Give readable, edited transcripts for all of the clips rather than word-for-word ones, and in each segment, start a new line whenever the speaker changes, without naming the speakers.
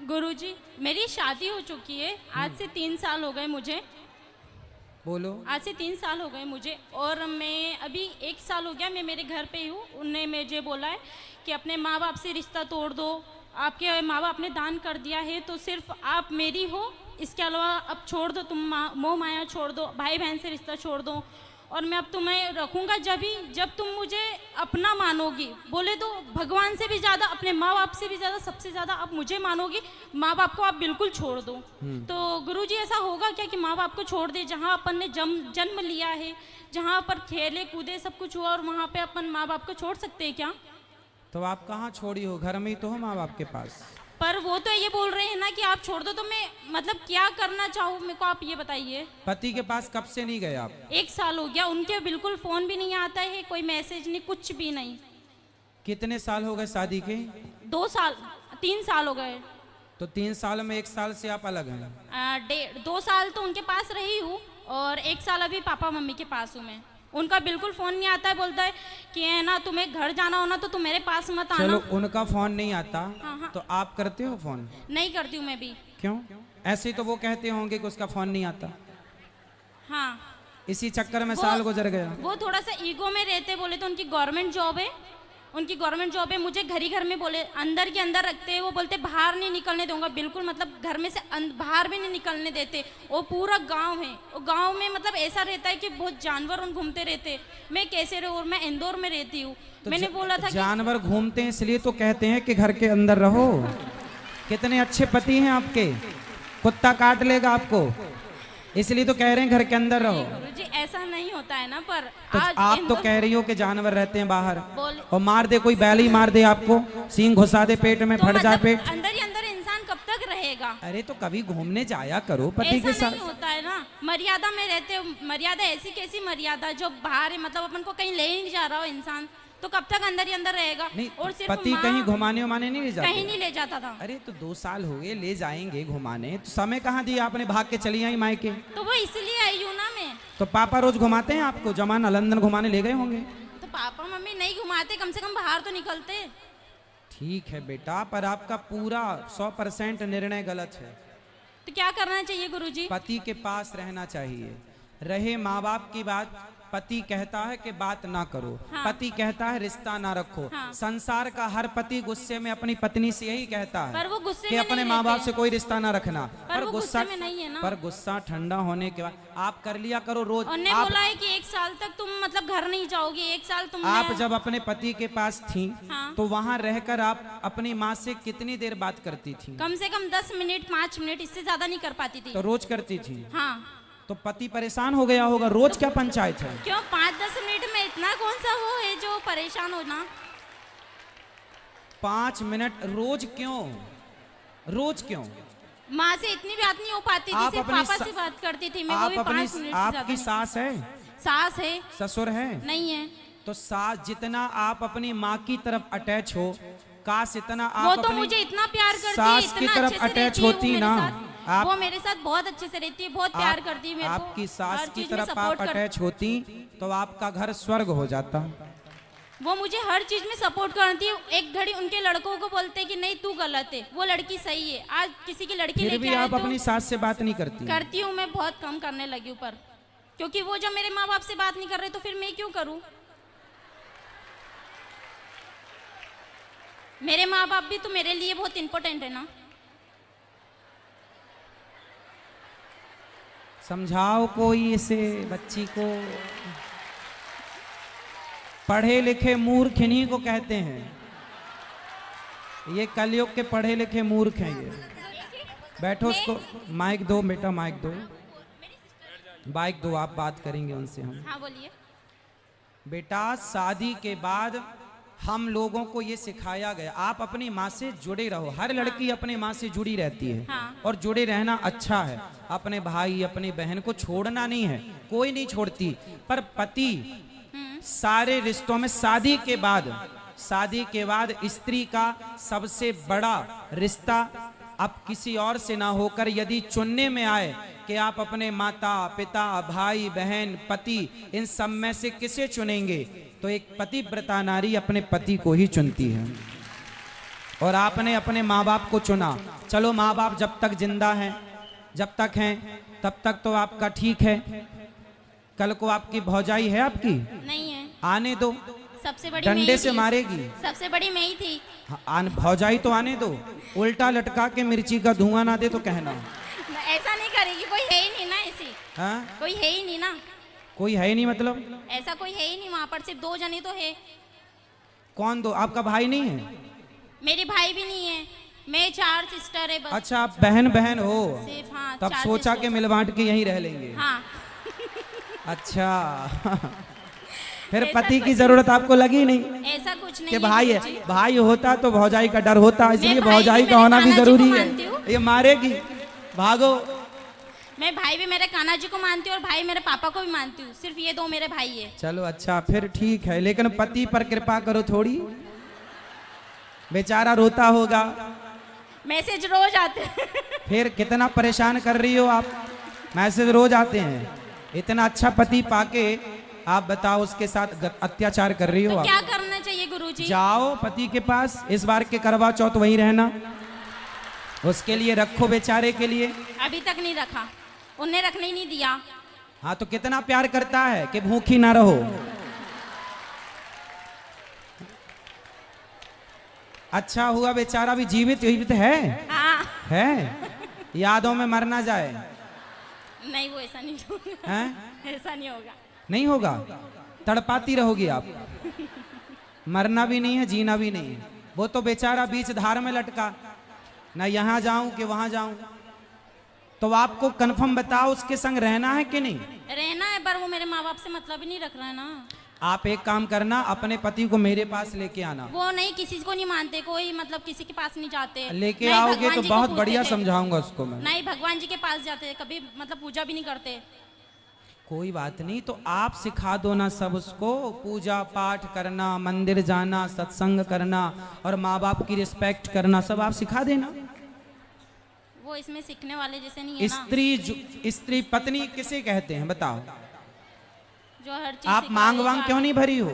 गुरुजी, मेरी शादी हो चुकी है। आज से 3 साल हो गए मुझे।
बोलो।
आज से 3 साल हो गए मुझे, और मैं अभी 1 साल हो गया मैं मेरे घर पे ही हूँ। उनने मुझे बोला है कि अपने माँ बाप से रिश्ता तोड़ दो, आपके माँ बाप ने दान कर दिया है तो सिर्फ आप मेरी हो, इसके अलावा अब छोड़ दो, तुम मोह माया छोड़ दो, भाई बहन से रिश्ता छोड़ दो, और मैं अब तुम्हें रखूँगा जब तुम मुझे अपना मानोगी। बोले तो भगवान से भी ज़्यादा, अपने माँ बाप से भी ज़्यादा, सबसे ज़्यादा आप मुझे मानोगी। माँ बाप को आप बिल्कुल छोड़ दो। तो गुरुजी, ऐसा होगा क्या कि माँ बाप को छोड़ दे? जहाँ अपन ने जन्म लिया है, जहाँ पर खेले कूदे सब कुछ हुआ, और वहाँ पे अपन माँ बाप को छोड़ सकते हैं क्या?
तो आप कहाँ छोड़ी हो? घर में ही तो हो माँ बाप के पास।
पर वो तो ये बोल रहे हैं ना कि आप छोड़ दो, तो मैं मतलब क्या करना चाहूँ मेरे को, आप ये बताइए।
पति के पास कब से नहीं गए आप?
1 साल हो गया, उनके बिल्कुल फोन भी नहीं आता है, कोई मैसेज नहीं, कुछ भी नहीं।
कितने साल हो गए शादी के?
2 साल 3 साल हो गए।
तो 3 साल में 1 साल से आप अलग हैं।
2 साल तो उनके पास रही हूँ, और 1 साल अभी पापा मम्मी के पास हूँ मैं। उनका बिल्कुल फोन नहीं आता है, बोलता है कि है ना, तुम्हें घर जाना हो ना तो तुम मेरे पास मत आना।
चलो, उनका फोन नहीं आता।
हाँ।
तो आप करते हो फोन?
नहीं करती हूँ मैं भी।
क्यों? ऐसे ही तो वो कहते होंगे कि उसका फोन नहीं आता।
हाँ,
इसी चक्कर में साल गुजर गया।
वो थोड़ा सा ईगो में रहते। बोले तो उनकी गवर्नमेंट जॉब है, उनकी गवर्नमेंट जॉब है। मुझे घर ही घर में बोले, अंदर के अंदर रखते हैं। वो बोलते बाहर नहीं निकलने दूंगा, बिल्कुल मतलब घर में से बाहर भी नहीं निकलने देते। वो पूरा गांव है, वो गांव में मतलब ऐसा रहता है कि बहुत जानवर उन घूमते रहते। मैं कैसे रहूँ? और मैं इंदौर में रहती हूँ।
तो
मैंने बोला था
जानवर घूमते हैं इसलिए तो कहते हैं कि घर के अंदर रहो। कितने अच्छे पति हैं आपके, कुत्ता काट लेगा आपको, इसलिए तो कह रहे हैं घर के अंदर रहो।
गुरुजी, ऐसा नहीं होता है ना। पर
तो
आज
आप तो कह रही हो कि जानवर रहते हैं बाहर,
बोले
और मार दे, कोई बैल ही मार दे आपको, सींग घुसा दे पेट में,
तो
फट जाए
मतलब
पेट।
अंदर ही अंदर इंसान कब तक रहेगा?
अरे तो कभी घूमने जाया करो पति के
ऐसा
साथ।
नहीं होता है ना, मर्यादा में रहते हो। मर्यादा ऐसी कैसी मर्यादा जो बाहर है, मतलब अपन को कहीं ले ही नहीं जा रहा हो इंसान, तो कब तक अंदर ही अंदर रहेगा?
नहीं,
और सिर्फ
पति कहीं घुमाने उमाने नहीं ले जाते?
कहीं नहीं ले जाता था।
अरे तो 2 साल हो गए, ले जाएंगे घुमाने, तो समय कहाँ दिया आपने? भाग के चली आई मायके।
तो वो इसलिए आई हूँ ना मैं।
तो पापा रोज घुमाते हैं आपको? जमाना लंदन घुमाने ले गए होंगे।
तो पापा मम्मी नहीं घुमाते, कम से कम बाहर तो निकलते।
ठीक है बेटा, पर आपका पूरा 100% निर्णय गलत है।
तो क्या करना चाहिए गुरुजी?
पति के पास रहना चाहिए। रहे माँ बाप की बात, पति कहता है कि बात ना करो।
हाँ।
पति कहता है रिश्ता ना रखो।
हाँ।
संसार का हर पति गुस्से में अपनी पत्नी से यही कहता है
पर वो गुस्से
कि
में
अपने
नहीं
माँ बाप
रहते।
से कोई रिश्ता ना रखना।
पर वो गुस्से में नहीं है ना।
पर गुस्सा ठंडा होने के बाद आप कर लिया करो रोज।
उन्होंने बोला है कि 1 साल तक तुम मतलब घर नहीं जाओगी, 1 साल तुम।
आप जब अपने पति के पास थी,
हाँ।
तो वहाँ रहकर आप अपनी माँ से कितनी देर बात करती थी?
कम से कम 10 मिनट 5 मिनट, इससे ज्यादा नहीं कर पाती थी।
तो रोज करती थी।
हाँ।
तो पति परेशान हो गया होगा। रोज क्या पंचायत है?
क्यों 5-10 मिनट में इतना कौन सा वो है जो परेशान होना?
5 मिनट रोज क्यों? रोज क्यों?
माँ से इतनी बात नहीं हो पाती थी, सिर्फ पापा से बात करती थी मैं, वो भी 5 मिनट से
आपकी
ज्यादा
सास है?
नहीं। सास है।
ससुर है?
नहीं है।
तो सास जितना आप अपनी माँ की तरफ अटैच हो, काश इतना
वो
आप
तो
अपनी
मुझे इतना प्यार करती है,
सास की
इतना
तरफ
अच्छे से
अटैच
रहती है वो
होती
मेरे
ना।
साथ। वो मेरे साथ बहुत अच्छे से रहती है, बहुत प्यार करती है मेरे को।
आपकी सास
हर
की
चीज में
तरफ
सपोर्ट
आप अटैच होती तो आपका घर स्वर्ग हो जाता।
वो मुझे हर चीज में सपोर्ट करती है। एक घड़ी उनके लड़कों को बोलते हैं कि नहीं तू गलत है, वो लड़की सही है। आज किसी की लड़की
फिर
लेके
भी
आए
आप अपनी सास से बात नहीं करती?
करती हूँ मैं, बहुत कम करने लगी हूँ। पर क्योंकि वो जब मेरे माँ बाप से बात नहीं कर रहे तो फिर मैं क्यों करूँ? मेरे माँ बाप भी तो मेरे लिए बहुत इंपॉर्टेंट है ना।
समझाओ कोई इसे बच्ची को। पढ़े लिखे मूर्ख इन्हीं को कहते हैं। ये कलयुग के पढ़े लिखे मूर्ख हैं ये। बैठो, उसको माइक दो बेटा, माइक दो, माइक दो, आप बात करेंगे उनसे हम।
हाँ बोलिए।
बेटा, शादी के बाद हम लोगों को ये सिखाया गया, आप अपनी माँ से जुड़े रहो। हर लड़की अपनी माँ से जुड़ी रहती है।
हाँ।
और जुड़े रहना अच्छा है। अपने भाई अपनी बहन को छोड़ना नहीं है, कोई नहीं छोड़ती। पर पति सारे रिश्तों में शादी के बाद स्त्री का सबसे बड़ा रिश्ता अब किसी और से ना होकर यदि चुनने में आए कि आप अपने माता पिता भाई बहन पति इन सब में से किसे चुनेंगे, तो एक पतिव्रता नारी अपने पति को ही चुनती है। और आपने अपने माँ बाप को चुना, चलो माँ बाप जब तक जिंदा हैं, जब तक हैं तब तक तो आपका ठीक है। कल को आपकी भौजाई है आपकी,
नहीं है,
आने दो,
सबसे बड़ी मैं
डंडे
ही
से
थी।
मारेगी।
सबसे बड़ी मैं ही थी।
भौजाई तो आने दो, उल्टा लटका के मिर्ची का धुआं ना दे तो कहना।
ऐसा नहीं करेगी, कोई है ही नहीं ना ऐसी।
हाँ?
कोई है ही नहीं ना,
कोई है ही नहीं मतलब?
ऐसा कोई है ही नहीं वहाँ पर, सिर्फ 2 जने तो है।
कौन दो? आपका भाई नहीं है?
मेरे भाई भी नहीं है, मैं 4 सिस्टर है बस।
अच्छा, आप बहन बहन हो,
सिर्फ हाँ,
तब
4
सोचा
सिस्टर।
कि मिल बांट के यहीं रह लेंगे।
हाँ।
अच्छा। फिर
ऐसा
पति की
कुछ-
जरूरत आपको लगी नहीं
ऐसा कुछ नहीं
कि
है
भाई है?
गुरुजी।
भाई होता तो भौजाई का डर होता, इसलिए
भाई
भौजाई
भी
का
मेरे
होना भी
कान्हा जी को
जरूरी
मानती हूँ।
है। ये मारेगी, भागो।
मैं भाई भी मेरे कान्हा जी को मानती हूँ और भाई मेरे पापा को भी मानती हूँ, सिर्फ ये 2 मेरे भाई है।
चलो अच्छा, फिर ठीक है, लेकिन पति पर कृपा करो थोड़ी, बेचारा रोता होगा।
मैसेज रोज आते हैं।
फिर कितना परेशान कर रही हो आप, मैसेज रोज आते हैं। इतना अच्छा पति पाके आप बताओ उसके साथ अत्याचार कर रही हो
तो
आप।
क्या करना चाहिए गुरुजी?
जाओ पति के पास, इस बार के करवा चौथ वहीं रहना, उसके लिए रखो बेचारे के लिए।
अभी तक नहीं रखा, उन्हें रखने ही नहीं दिया।
हाँ तो कितना प्यार करता है कि भूखी ना रहो। अच्छा हुआ बेचारा भी जीवित जीवित है।
हाँ।
है, यादों में मर ना जाए।
नहीं, वो ऐसा नहीं होगा।
हैं?
ऐसा नहीं होगा।
नहीं होगा, तड़पाती रहोगी आप। मरना भी नहीं है, जीना भी नहीं है। वो तो बेचारा बीच धार में लटका, ना यहाँ जाऊं कि वहां जाऊं। तो आपको कंफर्म बताओ उसके संग रहना है कि नहीं?
रहना है, पर वो मेरे माँ बाप से मतलब ही नहीं रख रहा है ना।
आप एक काम करना, अपने पति को मेरे पास लेके आना।
वो नहीं, किसी को नहीं मानते, कोई मतलब किसी के पास नहीं जाते।
लेके
नहीं,
आओगे
भगवान
तो
जी को
बहुत
पूजते
बढ़िया
थे।
समझाऊंगा उसको मैं।
नहीं, भगवान जी के पास जाते, कभी मतलब पूजा भी नहीं करते।
कोई बात नहीं, तो आप सिखा दो ना सब उसको, पूजा पाठ करना, मंदिर जाना, सत्संग करना और माँ बाप की रिस्पेक्ट करना, सब आप सिखा देना।
वो इसमें सीखने वाले जैसे नहीं है ना।
स्त्री पत्नी किसे कहते हैं बताओ?
जो हर चीज
आप
सिखाए,
मांग
जो
वांग क्यों नहीं भरी हो?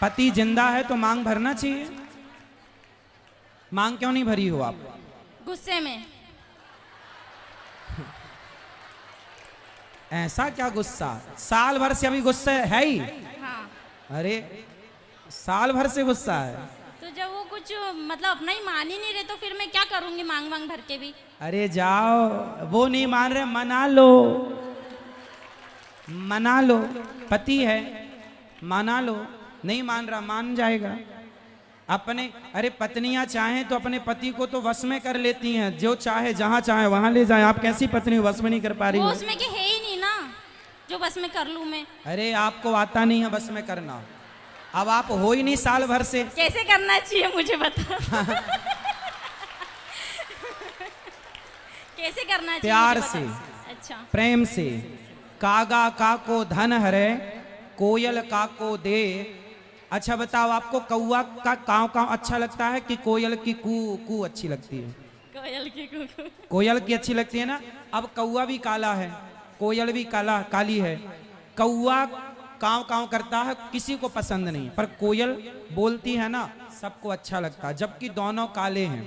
पति जिंदा है तो मांग भरना चाहिए। मांग क्यों नहीं भरी हो आप?
गुस्से में।
ऐसा क्या गुस्सा? साल भर से अभी गुस्सा है ही।
हाँ,
अरे साल भर से गुस्सा है?
तो जब वो कुछ मतलब अपना ही मान ही नहीं रहे तो फिर मैं क्या करूंगी मांग मांग भर के भी?
अरे जाओ, वो नहीं मान रहे, मना लो, मना लो, पति है, मना लो। नहीं मान रहा, मान जाएगा। अपने अरे पत्नियां चाहें तो अपने पति को तो वश में कर लेती हैं, जो चाहे जहां चाहे वहां ले जाए। आप कैसी पत्नी वश में नहीं कर पा रही
वो
हो?
उसमें के है ही नहीं ना, जो बस में कर लूं मैं।
अरे आपको आता नहीं है बस में करना, अब आप हो ही नहीं साल भर से।
कैसे करना चाहिए मुझे बता। कैसे करना चाहिए?
प्यार
मुझे
से,
बता। अच्छा,
प्रेम से। कागा का को धन हरे, कोयल का को दे। अच्छा बताओ, आपको कौआ का काव काव अच्छा लगता है कि कोयल की कू कू अच्छी लगती है?
कोयल की कुकू।
कोयल की अच्छी लगती है ना। अब कौआ भी काला है, कोयल भी काला काली है। कौआ काव काव करता है, किसी को पसंद नहीं, पर कोयल बोलती है ना, सबको अच्छा लगता है, जबकि दोनों काले हैं।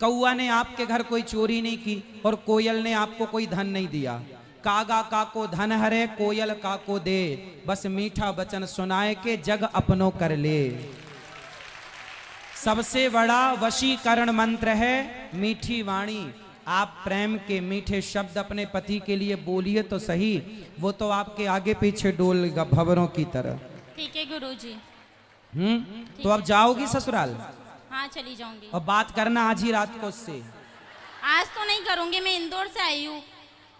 कौआ ने आपके घर कोई चोरी नहीं की और कोयल ने आपको कोई धन नहीं दिया। कागा का को धन हरे, कोयल का को दे, बस मीठा वचन सुनाए के जग अपनों कर ले। सबसे बड़ा वशीकरण मंत्र है मीठी वाणी। आप प्रेम के मीठे शब्द अपने पति के लिए बोलिए तो सही, वो तो आपके आगे पीछे डोलेगा भंवरों की तरह।
ठीक है गुरुजी।
तो अब जाओगी ससुराल?
हाँ, चली जाऊंगी।
और बात करना आज ही रात को उससे।
आज तो नहीं करूंगी, मैं इंदौर से आई हूँ।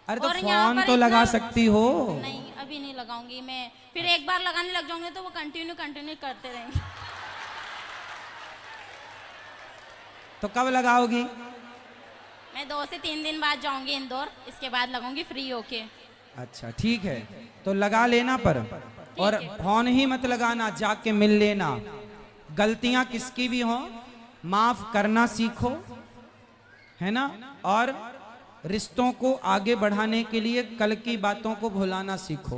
अरे तो
और यहाँ
फोन
पर
तो लगा
इतना-
सकती हो।
नहीं, अभी नहीं लगाऊंगी मैं, फिर एक बार लगाने लग जाऊंगे तो वो कंटिन्यू करते रहेंगे।
तो कब लगाओगी?
मैं 2 से 3 दिन बाद जाऊंगी इंदौर, इसके बाद लगाऊंगी फ्री होके।
अच्छा ठीक है, तो लगा लेना पर, और
है।
फोन ही मत लगाना, जाके मिल लेना। गलतियां किसकी भी हो माफ करना सीखो, है ना। और रिश्तों को आगे बढ़ाने के लिए कल की बातों को भुलाना सीखो।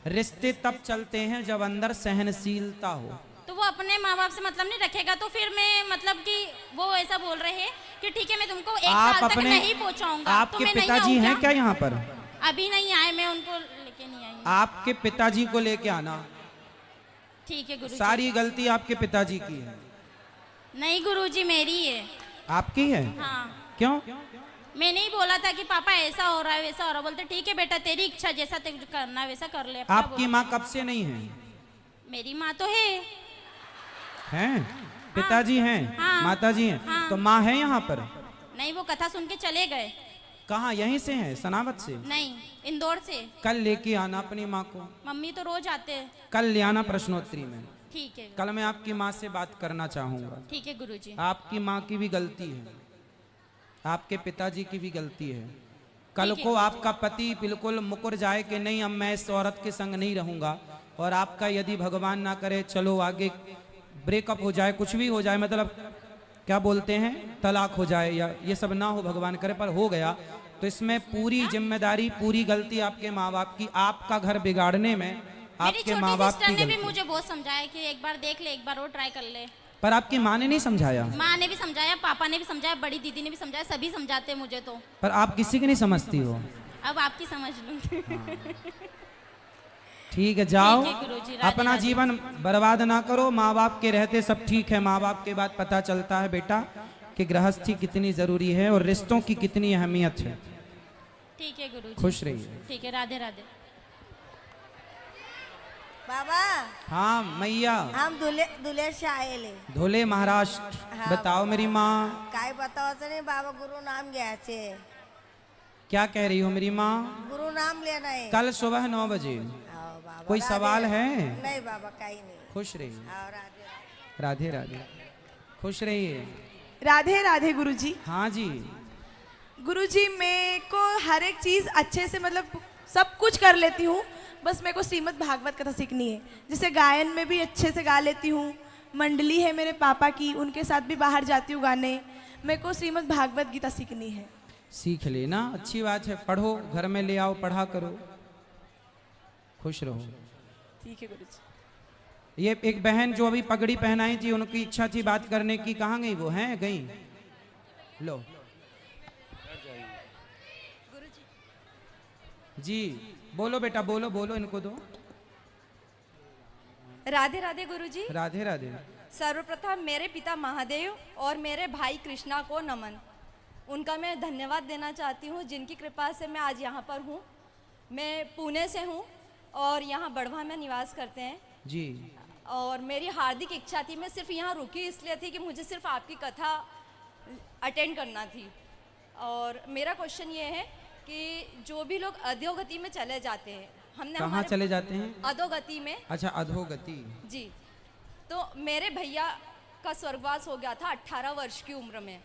रिश्ते तब चलते हैं जब अंदर सहनशीलता हो।
तो वो अपने माँ बाप से मतलब नहीं रखेगा तो फिर मैं मतलब कि वो ऐसा बोल रहे हैं कि ठीक है मैं तुमको 1
आप
साल तक
अपने
नहीं पहुंचाऊंगा।
आपके
तो मैं नहीं
पिताजी
आऊँ
हैं
क्या?
क्या यहाँ पर?
अभी नहीं आए, मैं उनको लेके नहीं आई हूँ।
आपके पिताजी को लेके आना।
ठीक है गुरुजी।
सारी गलती आपके पिताजी की है।
नहीं गुरुजी मेरी है।
आपकी है?
हाँ
क्यों?
मैंने ही बोला था कि पापा ऐसा हो रहा है वैसा हो रहा है, बोलते ठीक है बेटा तेरी इच्छा जैसा तुझे करना है वैसा कर ले। अपना
आपकी
बोला।
माँ कब से नहीं है?
मेरी माँ तो है।
हैं? पिताजी हैं?
हाँ।
माताजी हैं?
हाँ।
तो माँ है यहाँ पर?
नहीं वो कथा सुन के चले गए।
कहाँ? यहीं से हैं, सनावत से?
नहीं इंदौर से।
कल लेके आना अपनी माँ को।
मम्मी तो रोज आते हैं।
कल ले आना प्रश्नोत्तरी में।
ठीक है।
कल मैं आपकी माँ से बात करना चाहूंगा।
ठीक है गुरुजी।
आपकी माँ की भी गलती है, आपके पिताजी की भी गलती है। कल
ठीक है।
को आपका पति बिल्कुल मुकर जाए कि नहीं अब मैं इस औरत के संग नहीं रहूंगा, और आपका यदि भगवान ना करे चलो आगे ब्रेकअप हो जाए, कुछ भी हो जाए, मतलब क्या बोलते हैं तलाक हो जाए, या ये सब ना हो भगवान करे, पर हो गया तो इसमें पूरी जिम्मेदारी पूरी गलती आपके माँ बाप की। आपका घर बिगाड़ने में
मेरी
आपके
छोटी
माँ बाप
सिस्टर
की
ने भी
गलती।
मुझे बहुत समझाया कि एक बार देख ले, एक बार और ट्राई कर ले।
पर आपकी माँ ने नहीं समझाया?
माँ ने भी समझाया, पापा ने भी समझाया, बड़ी दीदी ने भी समझाया, सभी समझाते हैं मुझे तो।
पर आप किसी की नहीं समझती हो।
अब आपकी समझ लूंगी।
ठीक है, जाओ
ठीक है गुरुजी, राधे
अपना
राधे।
जीवन बर्बाद ना करो। माँ बाप के रहते सब ठीक है, माँ बाप के बाद पता चलता है बेटा कि गृहस्थी कितनी जरूरी है और रिश्तों की कितनी अहमियत है।
ठीक है गुरुजी।
खुश रहिए।
ठीक है, राधे राधे।
बाबा
हाँ मैया,
हम धुले से आएले
धोले महाराष्ट्र।
हाँ,
बताओ मेरी माँ,
काय बताओ नहीं बाबा, गुरु नाम घ्यायचे,
क्या कह रही हो मेरी माँ?
गुरु नाम लेना है।
कल सुबह 9 बजे।
हाँ, बाबा,
कोई
राधे
सवाल
राधे।
है?
नहीं बाबा कहीं नहीं।
खुश रहिए।
हाँ, राधे राधे।
राधे राधे, खुश रहिए।
राधे राधे गुरुजी।
हाँ जी।
गुरुजी मेरे को हर एक चीज़ अच्छे से मतलब सब कुछ कर लेती हूँ, बस मेरे को श्रीमद् भागवत कथा सीखनी है। जैसे गायन में भी अच्छे से गा लेती हूँ, मंडली है मेरे पापा की, उनके साथ भी बाहर जाती हूँ गाने। मेरे को श्रीमद् भागवत गीता सीखनी है।
सीख लेना, अच्छी बात है। पढ़ो, घर में ले आओ, पढ़ा करो, खुश रहो।
ठीक है गुरुजी।
ये एक बहन जो अभी पगड़ी पहनाई थी, उनकी इच्छा थी बात करने की, कहाँ गई वो? हैं गई? लो जी, बोलो बेटा, बोलो बोलो, इनको दो।
राधे राधे गुरुजी।
राधे राधे।
सर्वप्रथम मेरे पिता महादेव और मेरे भाई कृष्णा को नमन। उनका मैं धन्यवाद देना चाहती हूँ, जिनकी कृपा से मैं आज यहाँ पर हूँ। मैं पुणे से हूँ और यहाँ बड़वा में निवास करते हैं
जी।
और मेरी हार्दिक इच्छा थी, मैं सिर्फ यहाँ रुकी इसलिए थी कि मुझे सिर्फ आपकी कथा अटेंड करना थी। और मेरा क्वेश्चन ये है कि जो भी लोग अधोगति में चले जाते हैं, हमने
कहाँ चले जाते हैं?
अधोगति में।
अच्छा, अधोगति।
जी, तो मेरे भैया का स्वर्गवास हो गया था 18 वर्ष की उम्र में।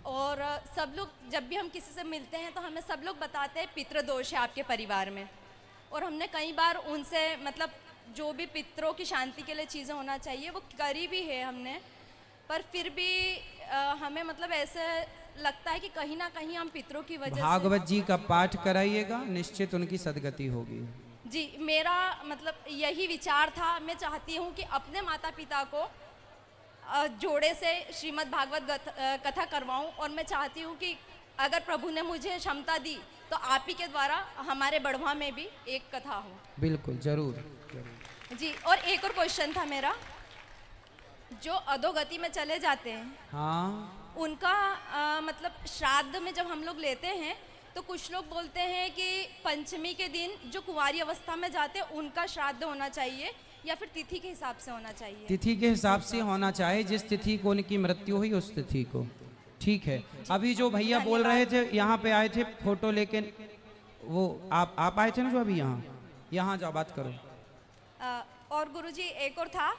और सब लोग जब भी हम किसी से मिलते हैं तो हमें सब लोग बताते हैं पितृदोष है आपके परिवार में। और हमने कई बार उनसे मतलब जो भी पितरों की शांति के लिए चीज़ें होना चाहिए वो करी भी है हमने, पर फिर भी हमें मतलब ऐसे लगता है कि कहीं ना कहीं हम पितरों की वजह
भागवत जी का पाठ कराइएगा, निश्चित उनकी सदगति होगी।
से। जी, मेरा मतलब यही विचार था। मैं चाहती हूँ कि अपने माता पिता को जोड़े से श्रीमद् भागवत कथा करवाऊँ, और मैं चाहती हूँ कि अगर प्रभु ने मुझे क्षमता दी तो आप ही के द्वारा हमारे बड़वा में भी एक कथा हो।
बिल्कुल, जरूर जरूर।
जी, और एक और क्वेश्चन था मेरा, जो अधोगति में चले जाते हैं
हाँ,
उनका मतलब श्राद्ध में जब हम लोग लेते हैं तो कुछ लोग बोलते हैं कि पंचमी के दिन जो कुंवारी अवस्था में जाते हैं उनका श्राद्ध होना चाहिए या फिर तिथि के हिसाब से होना चाहिए?
तिथि के हिसाब से होना चाहिए, जिस तिथि को उनकी मृत्यु हुई उस तिथि को। ठीक है। अभी जो भैया बोल रहे थे, यहाँ पे आए थे फोटो लेके, वो आप आए थे ना जो अभी यहाँ जाओ बात करो।
और गुरुजी एक और था,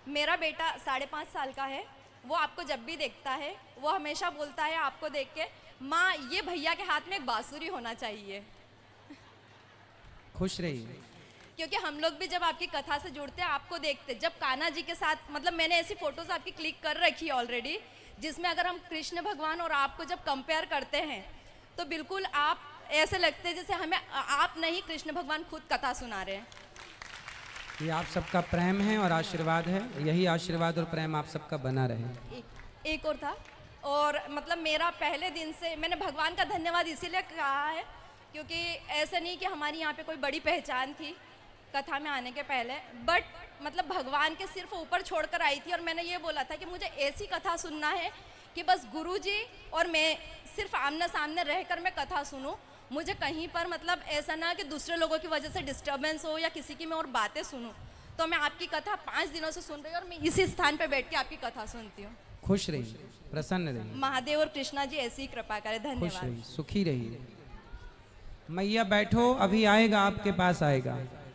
मेरा बेटा 5.5 साल का है। वो आपको जब भी देखता है वो हमेशा बोलता है आपको देख के, माँ ये भैया के हाथ में एक बांसुरी होना चाहिए।
खुश रहिए।
क्योंकि हम लोग भी जब आपकी कथा से जुड़ते हैं आपको देखते, जब कान्हा जी के साथ मतलब मैंने ऐसी फोटोज आपकी क्लिक कर रखी है ऑलरेडी, जिसमें अगर हम कृष्ण भगवान और आपको जब कंपेयर करते हैं तो बिल्कुल आप ऐसे लगते हैं जैसे हमें आप नहीं कृष्ण भगवान खुद कथा सुना रहे हैं।
ये आप सबका प्रेम है और आशीर्वाद है, यही आशीर्वाद और प्रेम आप सबका बना रहे।
एक और था, और मतलब मेरा पहले दिन से मैंने भगवान का धन्यवाद इसीलिए कहा है क्योंकि ऐसा नहीं कि हमारी यहाँ पे कोई बड़ी पहचान थी कथा में आने के पहले, बट मतलब भगवान के सिर्फ ऊपर छोड़कर आई थी और मैंने ये बोला था कि मुझे ऐसी कथा सुनना है कि बस गुरुजी और मैं सिर्फ आमने सामने रहकर मैं कथा सुनूं, मुझे कहीं पर मतलब ऐसा ना कि दूसरे लोगों की वजह से डिस्टर्बेंस हो या किसी की मैं और बातें सुनूं। तो मैं आपकी कथा 5 दिनों से सुन रही हूँ और मैं इसी स्थान पे बैठ के आपकी कथा सुनती हूँ।
खुश रहिए, प्रसन्न रहिए,
महादेव और कृष्णा जी ऐसी ही कृपा करें।
खुश
धन्यवाद।
रहिए, सुखी रहिए। मैया बैठो, अभी आएगा, आपके पास आएगा।